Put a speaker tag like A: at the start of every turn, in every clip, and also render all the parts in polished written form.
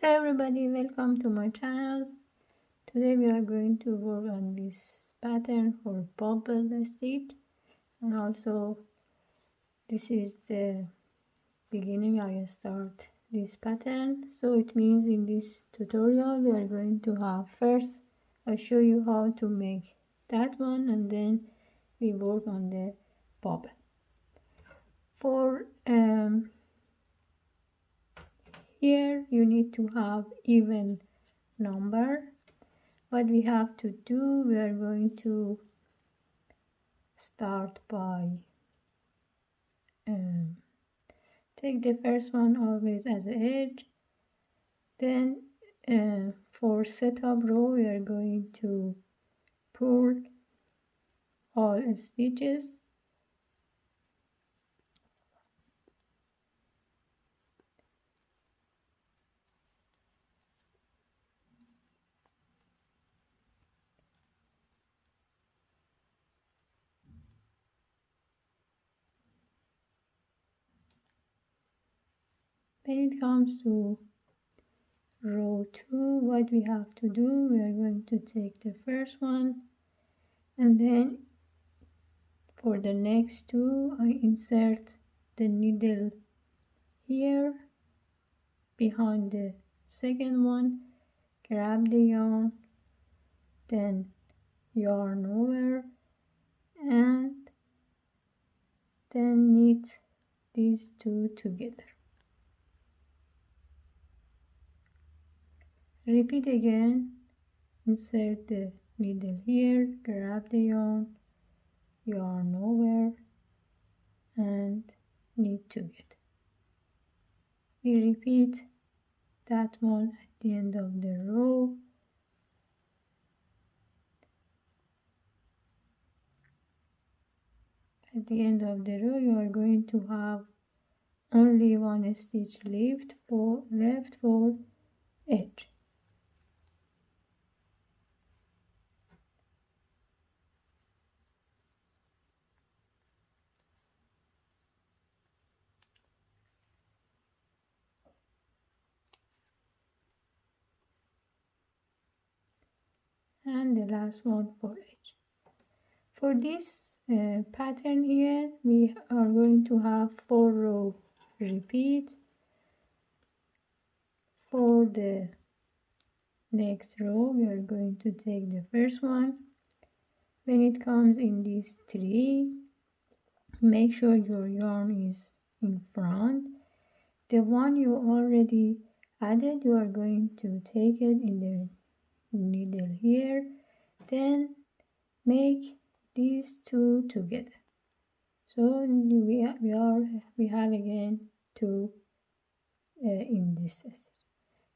A: Everybody, welcome to my channel. Today we are going to work on this pattern for bobble stitch, and also this is the beginning I start this pattern. So it means in this tutorial we are going to have first I show you how to make that one, and then we work on the bobble. For here you need to have even number. What we have to do, we are going to start by take the first one always as an edge. Then for setup row we are going to pull all stitches. When it comes to row 2, what we have to do, we are going to take the first one, and then for the next two I insert the needle here behind the second one, grab the yarn, then yarn over, and then knit these two together. Repeat again, insert the needle here, grab the yarn, yarn over, and knit together. We repeat that one at the end of the row. At the end of the row you are going to have only one stitch left for edge. And the last one for edge. For this pattern here we are going to have 4 row repeat. For the next row we are going to take the first one. When it comes in these 3, make sure your yarn is in front. The one you already added, you are going to take it in the needle here, then make these two together. So we have again 2 in this set.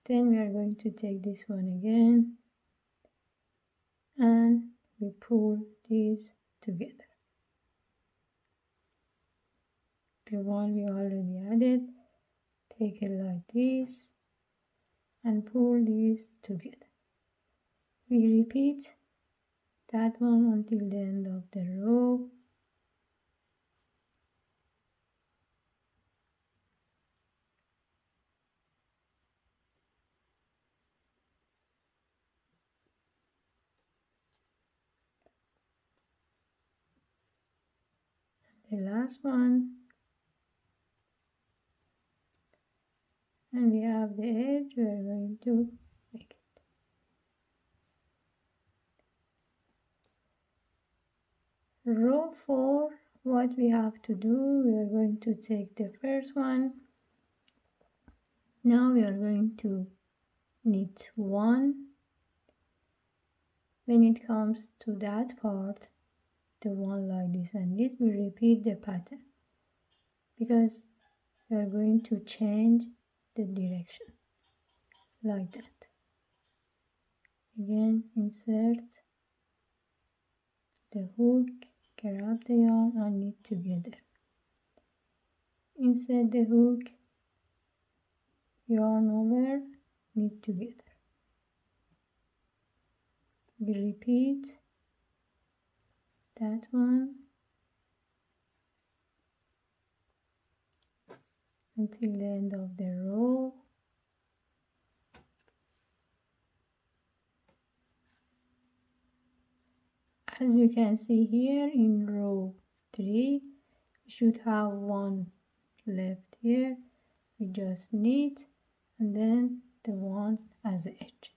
A: Then we are going to take this one again and we pull these together. The one we already added, take it like this and pull these together. We repeat that one until the end of the row. The last one, and we have the edge, we are going to make it. Row 4, what we have to do, we are going to take the first one. Now we are going to knit 1. When it comes to that part, the one like this and this, we repeat the pattern because we are going to change the direction like that. Again, insert the hook, grab the yarn and knit together. Insert the hook, yarn over, knit together. We repeat that one until the end of the row. as you can see here in row 3 we should have one left here. We just knit and then the one as the edge.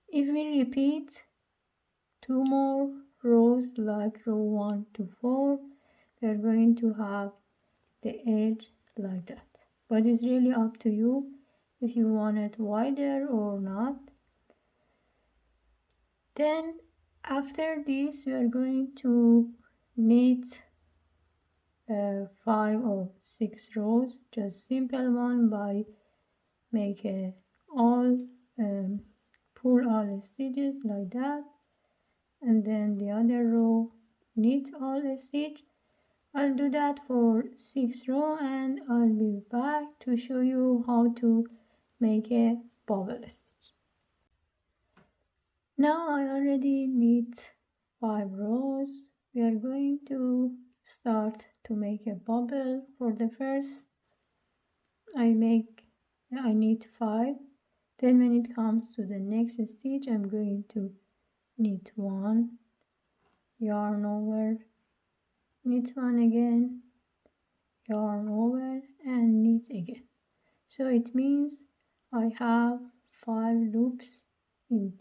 A: If we repeat 2 more rows like row 1 to 4, we are going to have the edge like that, but it's really up to you if you want it wider or not. Then after this we are going to knit 5 or 6 rows, just simple one by make all pull all stitches like that, and then the other row knit all stitch. I'll do that for 6 rows and I'll be back to show you how to make a bobble stitch. Now I already knit 5 rows. We are going to start to make a bobble. For the first I knit 5, then when it comes to the next stitch I'm going to knit 1, yarn over, knit 1 again, yarn over and knit again. So it means I have 5 loops in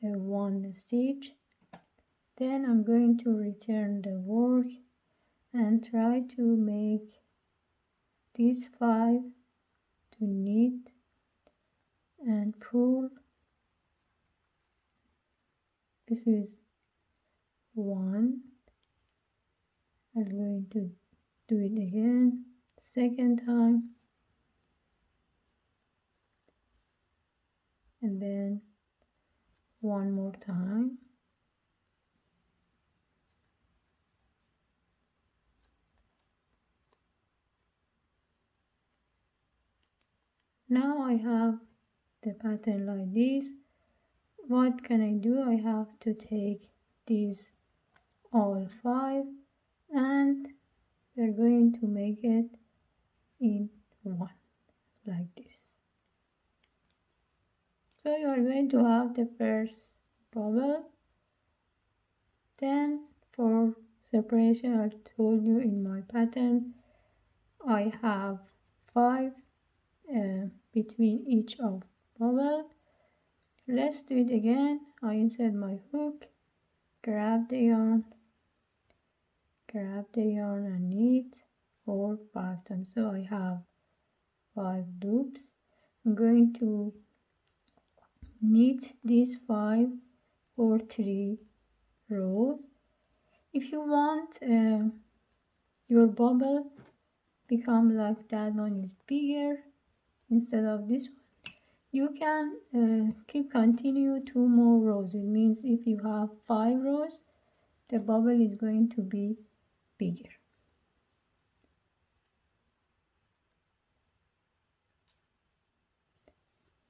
A: one stitch. Then I'm going to return the work and try to make these 5 to knit and pull. This is 1. I'm going to do it again, second time, and then one more time. Now I have the pattern like this. What can I do? I have to take these all 5 and we're going to make it in 1 like this. So you are going to have the first bobble. Then for separation, I told you in my pattern I have 5 between each of bobble. Let's do it again. I insert my hook, grab the yarn and knit 4 5 times. So I have 5 loops. I'm going to knit these 5 for 3 rows. If you want your bobble become like that one is bigger instead of this one, you can continue 2 more rows. It means if you have 5 rows, the bobble is going to be bigger.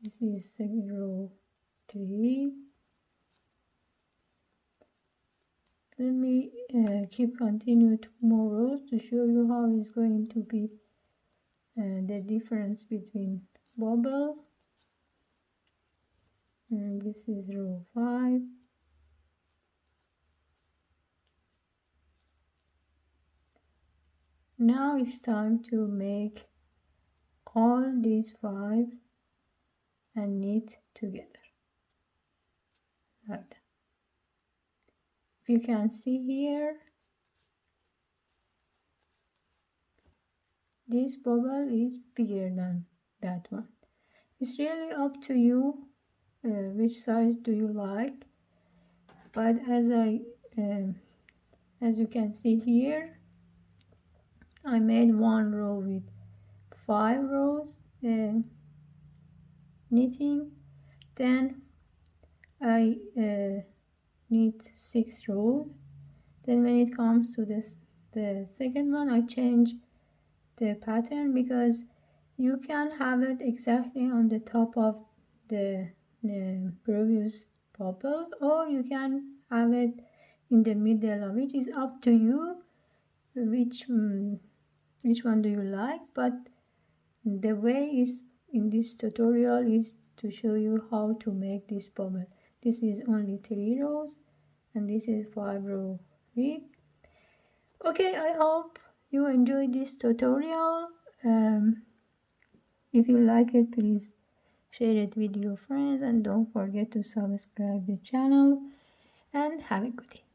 A: This is row 3. Let me continue 2 more rows to show you how it's going to be the difference between bobble. And this is row 5. Now it's time to make all these 5 and knit together. Right. If you can see here, this bobble is bigger than that one. It's really up to you which size do you like. But as you can see here, I made 1 row with 5 rows knitting. Then I knit 6 rows. Then when it comes to the second one, I change the pattern because you can have it exactly on the top of the previous bobble, or you can have it in the middle of it. Is up to you which one do you like. But the way is in this tutorial is to show you how to make this bobble. This is only 3 rows and this is 5-row V. Okay, I hope you enjoyed this tutorial. If you like it, please share it with your friends and don't forget to subscribe the channel, and have a good day.